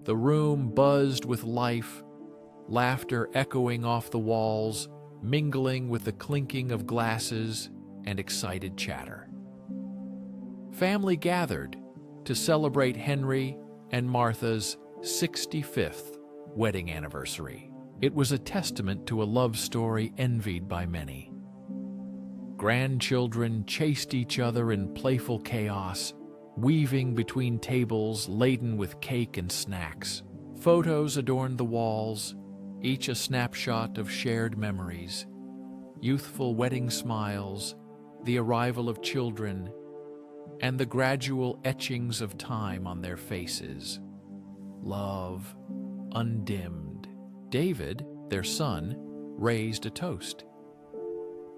The room buzzed with life, laughter echoing off the walls, mingling with the clinking of glasses and excited chatter. Family gathered to celebrate Henry and Martha's 65th wedding anniversary. It was a testament to a love story envied by many. Grandchildren chased each other in playful chaos, weaving between tables laden with cake and snacks. Photos adorned the walls, each a snapshot of shared memories, youthful wedding smiles, the arrival of children, and the gradual etchings of time on their faces. Love undimmed. David, their son, raised a toast.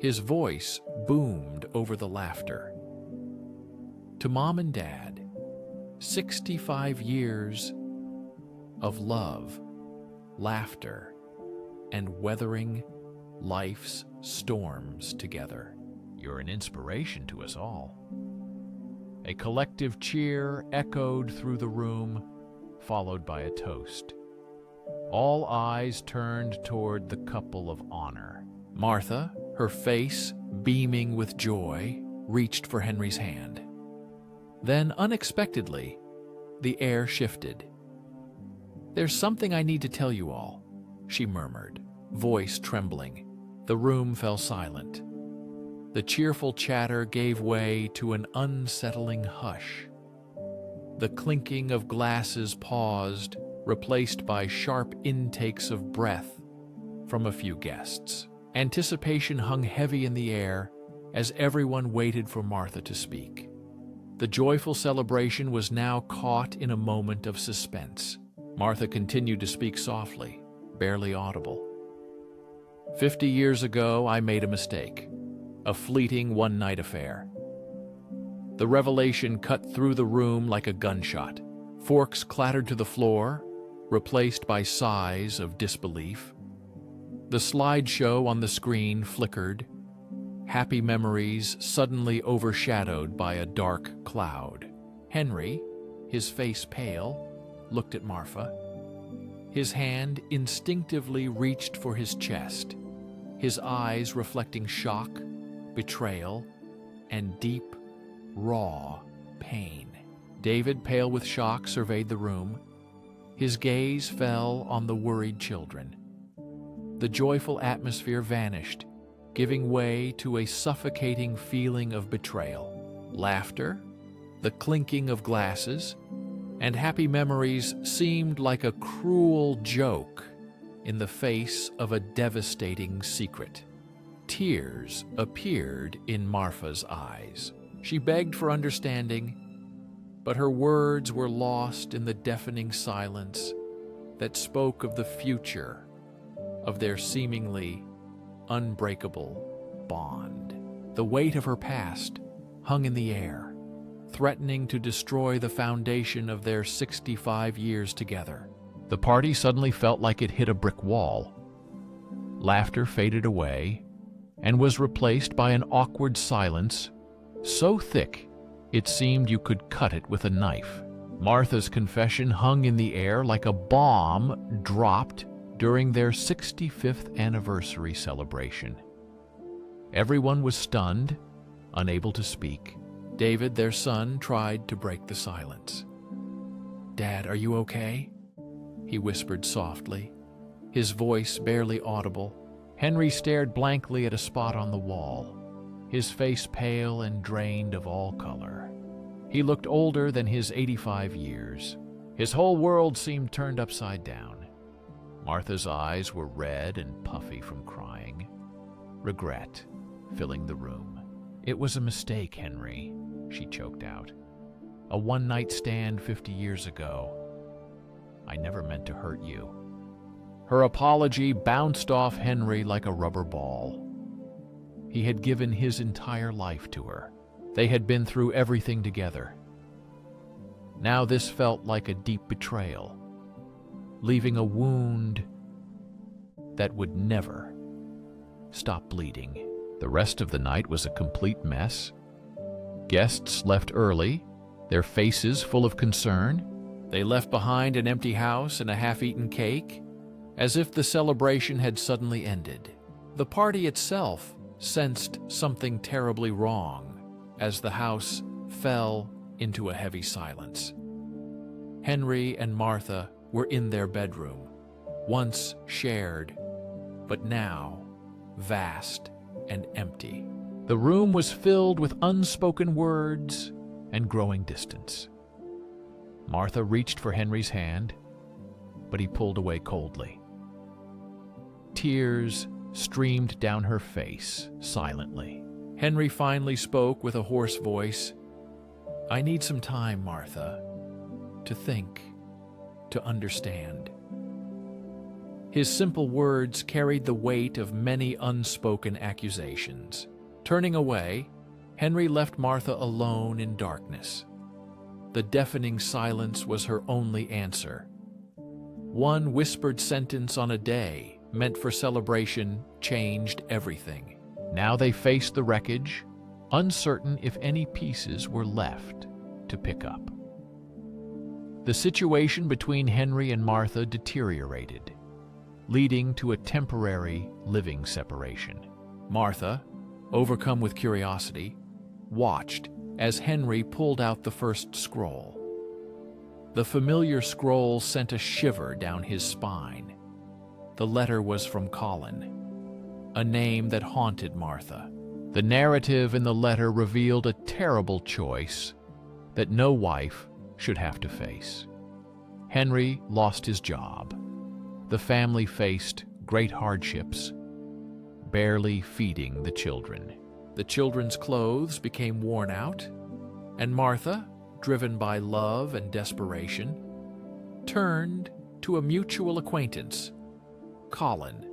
His voice boomed over the laughter. To Mom and Dad, 65 years of love, laughter, and weathering life's storms together. You're an inspiration to us all. A collective cheer echoed through the room, followed by a toast. All eyes turned toward the couple of honor. Martha, her face beaming with joy, reached for Henry's hand. Then, unexpectedly, the air shifted. "There's something I need to tell you all," she murmured, voice trembling. The room fell silent. The cheerful chatter gave way to an unsettling hush. The clinking of glasses paused, replaced by sharp intakes of breath from a few guests. Anticipation hung heavy in the air as everyone waited for Martha to speak. The joyful celebration was now caught in a moment of suspense. Martha continued to speak softly, barely audible. 50 years ago, I made a mistake, a fleeting one-night affair. The revelation cut through the room like a gunshot. Forks clattered to the floor, replaced by sighs of disbelief. The slideshow on the screen flickered, happy memories suddenly overshadowed by a dark cloud. Henry, his face pale, looked at Martha. His hand instinctively reached for his chest, his eyes reflecting shock, betrayal, and deep, raw pain. David, pale with shock, surveyed the room. His gaze fell on the worried children. The joyful atmosphere vanished, giving way to a suffocating feeling of betrayal. Laughter, the clinking of glasses, and happy memories seemed like a cruel joke in the face of a devastating secret. Tears appeared in Martha's eyes. She begged for understanding, but her words were lost in the deafening silence that spoke of the future of their seemingly unbreakable bond. The weight of her past hung in the air, threatening to destroy the foundation of their 65 years together. The party suddenly felt like it hit a brick wall. Laughter faded away and was replaced by an awkward silence so thick it seemed you could cut it with a knife. Martha's confession hung in the air like a bomb dropped during their 65th anniversary celebration. Everyone was stunned, unable to speak. David, their son, tried to break the silence. "Dad, are you okay?" he whispered softly, his voice barely audible. Henry stared blankly at a spot on the wall, his face pale and drained of all color. He looked older than his 85 years. His whole world seemed turned upside down. Martha's eyes were red and puffy from crying, regret filling the room. "It was a mistake, Henry," she choked out. "A one-night stand 50 years ago. I never meant to hurt you." Her apology bounced off Henry like a rubber ball. He had given his entire life to her. They had been through everything together. Now this felt like a deep betrayal, leaving a wound that would never stop bleeding. The rest of the night was a complete mess. Guests left early, their faces full of concern. They left behind an empty house and a half-eaten cake, as if the celebration had suddenly ended. The party itself sensed something terribly wrong as the house fell into a heavy silence. Henry and Martha were in their bedroom, once shared, but now vast and empty. The room was filled with unspoken words and growing distance. Martha reached for Henry's hand, but he pulled away coldly. Tears streamed down her face silently. Henry finally spoke with a hoarse voice. "I need some time, Martha, to think, to understand." His simple words carried the weight of many unspoken accusations. Turning away, Henry left Martha alone in darkness. The deafening silence was her only answer. One whispered sentence on a day meant for celebration changed everything. Now they faced the wreckage, uncertain if any pieces were left to pick up. The situation between Henry and Martha deteriorated, leading to a temporary living separation. Martha, overcome with curiosity, watched as Henry pulled out the first scroll. The familiar scroll sent a shiver down his spine. The letter was from Colin, a name that haunted Martha. The narrative in the letter revealed a terrible choice that no wife should have to face. Henry lost his job. The family faced great hardships, barely feeding the children. The children's clothes became worn out, and Martha, driven by love and desperation, turned to a mutual acquaintance, Colin,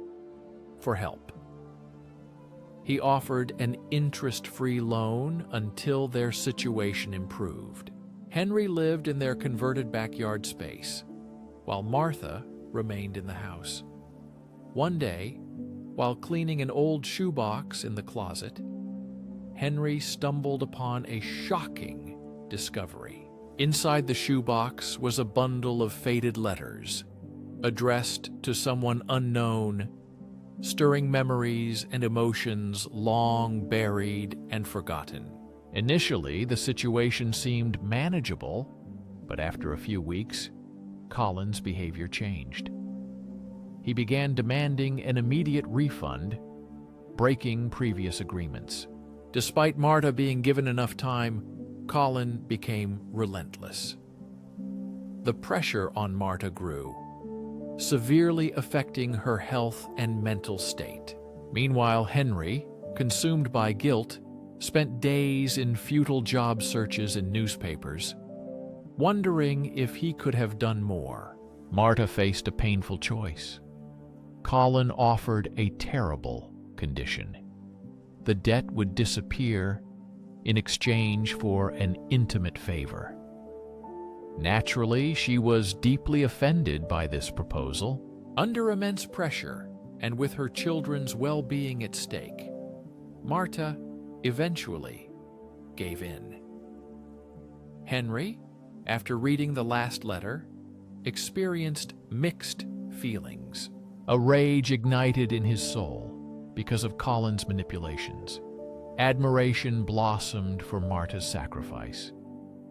for help. He offered an interest-free loan until their situation improved. Henry lived in their converted backyard space, while Martha remained in the house. One day, while cleaning an old shoebox in the closet, Henry stumbled upon a shocking discovery. Inside the shoebox was a bundle of faded letters, addressed to someone unknown, stirring memories and emotions long buried and forgotten. Initially, the situation seemed manageable, but after a few weeks, Colin's behavior changed. He began demanding an immediate refund, breaking previous agreements. Despite Martha being given enough time, Colin became relentless. The pressure on Martha grew, severely affecting her health and mental state. Meanwhile, Henry, consumed by guilt, spent days in futile job searches in newspapers, wondering if he could have done more. Martha faced a painful choice. Colin offered a terrible condition. The debt would disappear in exchange for an intimate favor. Naturally, she was deeply offended by this proposal. Under immense pressure, and with her children's well-being at stake, Martha eventually gave in. Henry, after reading the last letter, experienced mixed feelings. A rage ignited in his soul because of Colin's manipulations. Admiration blossomed for Martha's sacrifice,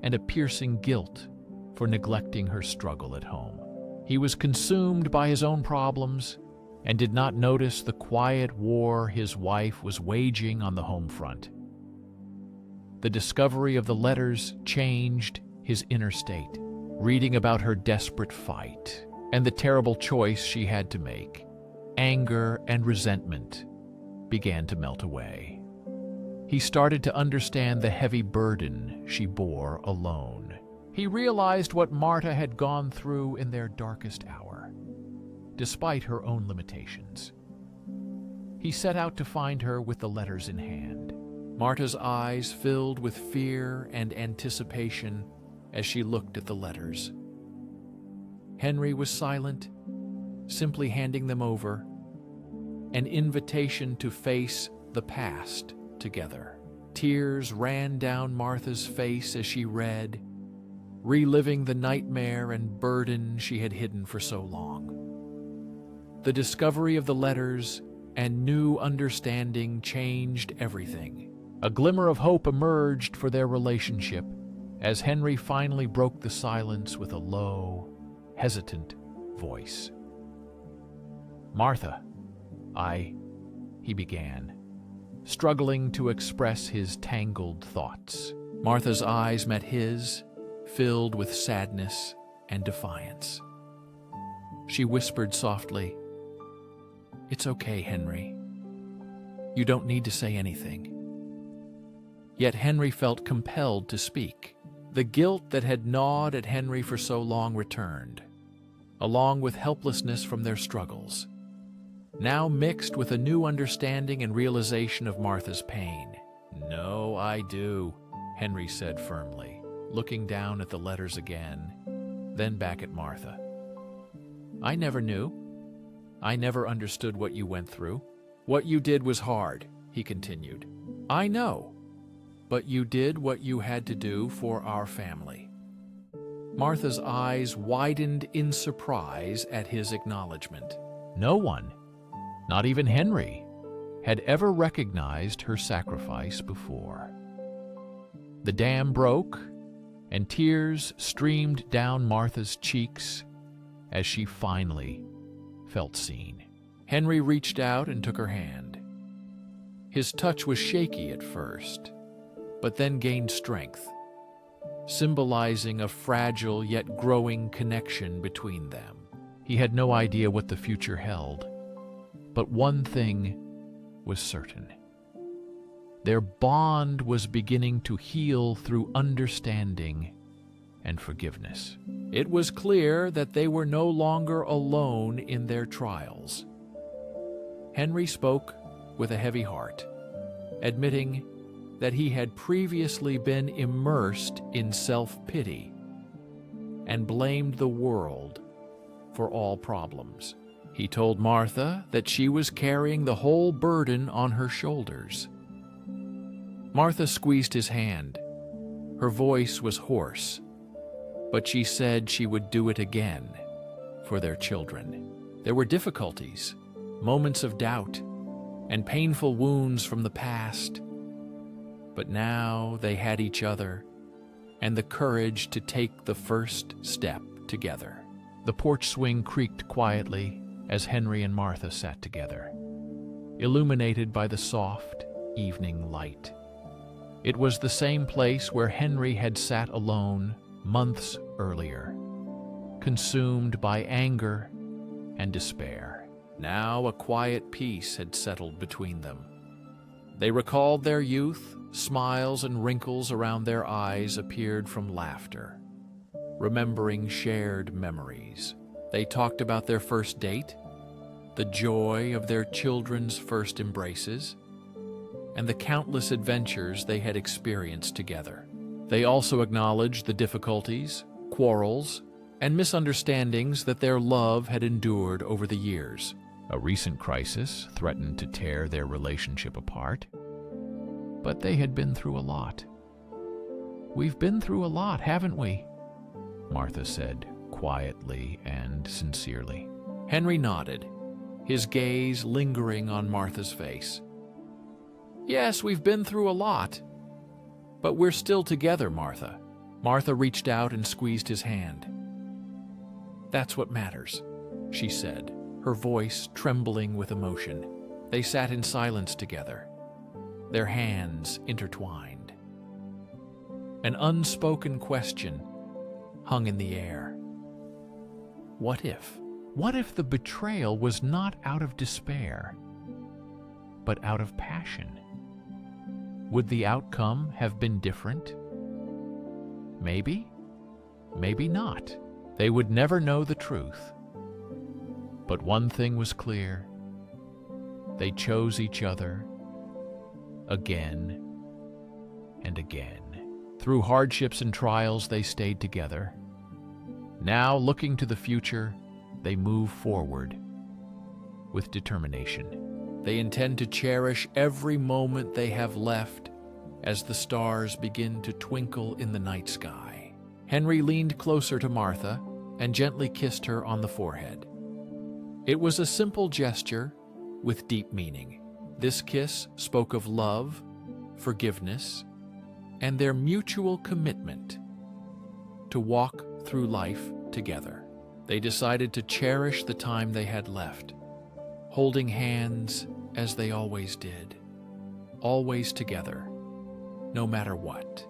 and a piercing guilt for neglecting her struggle at home. He was consumed by his own problems and did not notice the quiet war his wife was waging on the home front. The discovery of the letters changed his inner state. Reading about her desperate fight and the terrible choice she had to make, anger and resentment began to melt away. He started to understand the heavy burden she bore alone. He realized what Martha had gone through in their darkest hour, despite her own limitations. He set out to find her with the letters in hand. Martha's eyes filled with fear and anticipation as she looked at the letters. Henry was silent, simply handing them over, an invitation to face the past together. Tears ran down Martha's face as she read, reliving the nightmare and burden she had hidden for so long. The discovery of the letters and new understanding changed everything. A glimmer of hope emerged for their relationship as Henry finally broke the silence with a low, hesitant voice. "Martha, he began, struggling to express his tangled thoughts. Martha's eyes met his, filled with sadness and defiance. She whispered softly, "It's okay, Henry. You don't need to say anything." Yet Henry felt compelled to speak. The guilt that had gnawed at Henry for so long returned, along with helplessness from their struggles, now mixed with a new understanding and realization of Martha's pain. "No, I do," Henry said firmly, looking down at the letters again, then back at Martha. "I never knew. I never understood what you went through. What you did was hard," he continued. "I know. But you did what you had to do for our family." Martha's eyes widened in surprise at his acknowledgement. No one, not even Henry, had ever recognized her sacrifice before. The dam broke, and tears streamed down Martha's cheeks as she finally felt seen. Henry reached out and took her hand. His touch was shaky at first, but then gained strength, symbolizing a fragile yet growing connection between them. He had no idea what the future held, but one thing was certain. Their bond was beginning to heal through understanding and forgiveness. It was clear that they were no longer alone in their trials. Henry spoke with a heavy heart, admitting that he had previously been immersed in self-pity and blamed the world for all problems. He told Martha that she was carrying the whole burden on her shoulders. Martha squeezed his hand. Her voice was hoarse, but she said she would do it again for their children. There were difficulties, moments of doubt, and painful wounds from the past. But now they had each other and the courage to take the first step together. The porch swing creaked quietly as Henry and Martha sat together, illuminated by the soft evening light. It was the same place where Henry had sat alone months earlier, consumed by anger and despair. Now a quiet peace had settled between them. They recalled their youth. Smiles and wrinkles around their eyes appeared from laughter, remembering shared memories. They talked about their first date, the joy of their children's first embraces, and the countless adventures they had experienced together. They also acknowledged the difficulties, quarrels, and misunderstandings that their love had endured over the years. A recent crisis threatened to tear their relationship apart, but they had been through a lot. "We've been through a lot, haven't we?" Martha said, quietly and sincerely. Henry nodded, his gaze lingering on Martha's face. "Yes, we've been through a lot, but we're still together, Martha." Martha reached out and squeezed his hand. "That's what matters," she said, her voice trembling with emotion. They sat in silence together, their hands intertwined. An unspoken question hung in the air. What if? What if the betrayal was not out of despair, but out of passion? Would the outcome have been different? Maybe, maybe not. They would never know the truth. But one thing was clear. They chose each other again and again. Through hardships and trials, they stayed together. Now, looking to the future, they move forward with determination. They intend to cherish every moment they have left as the stars begin to twinkle in the night sky. Henry leaned closer to Martha and gently kissed her on the forehead. It was a simple gesture with deep meaning. This kiss spoke of love, forgiveness, and their mutual commitment to walk through life together. They decided to cherish the time they had left, holding hands as they always did, always together, no matter what.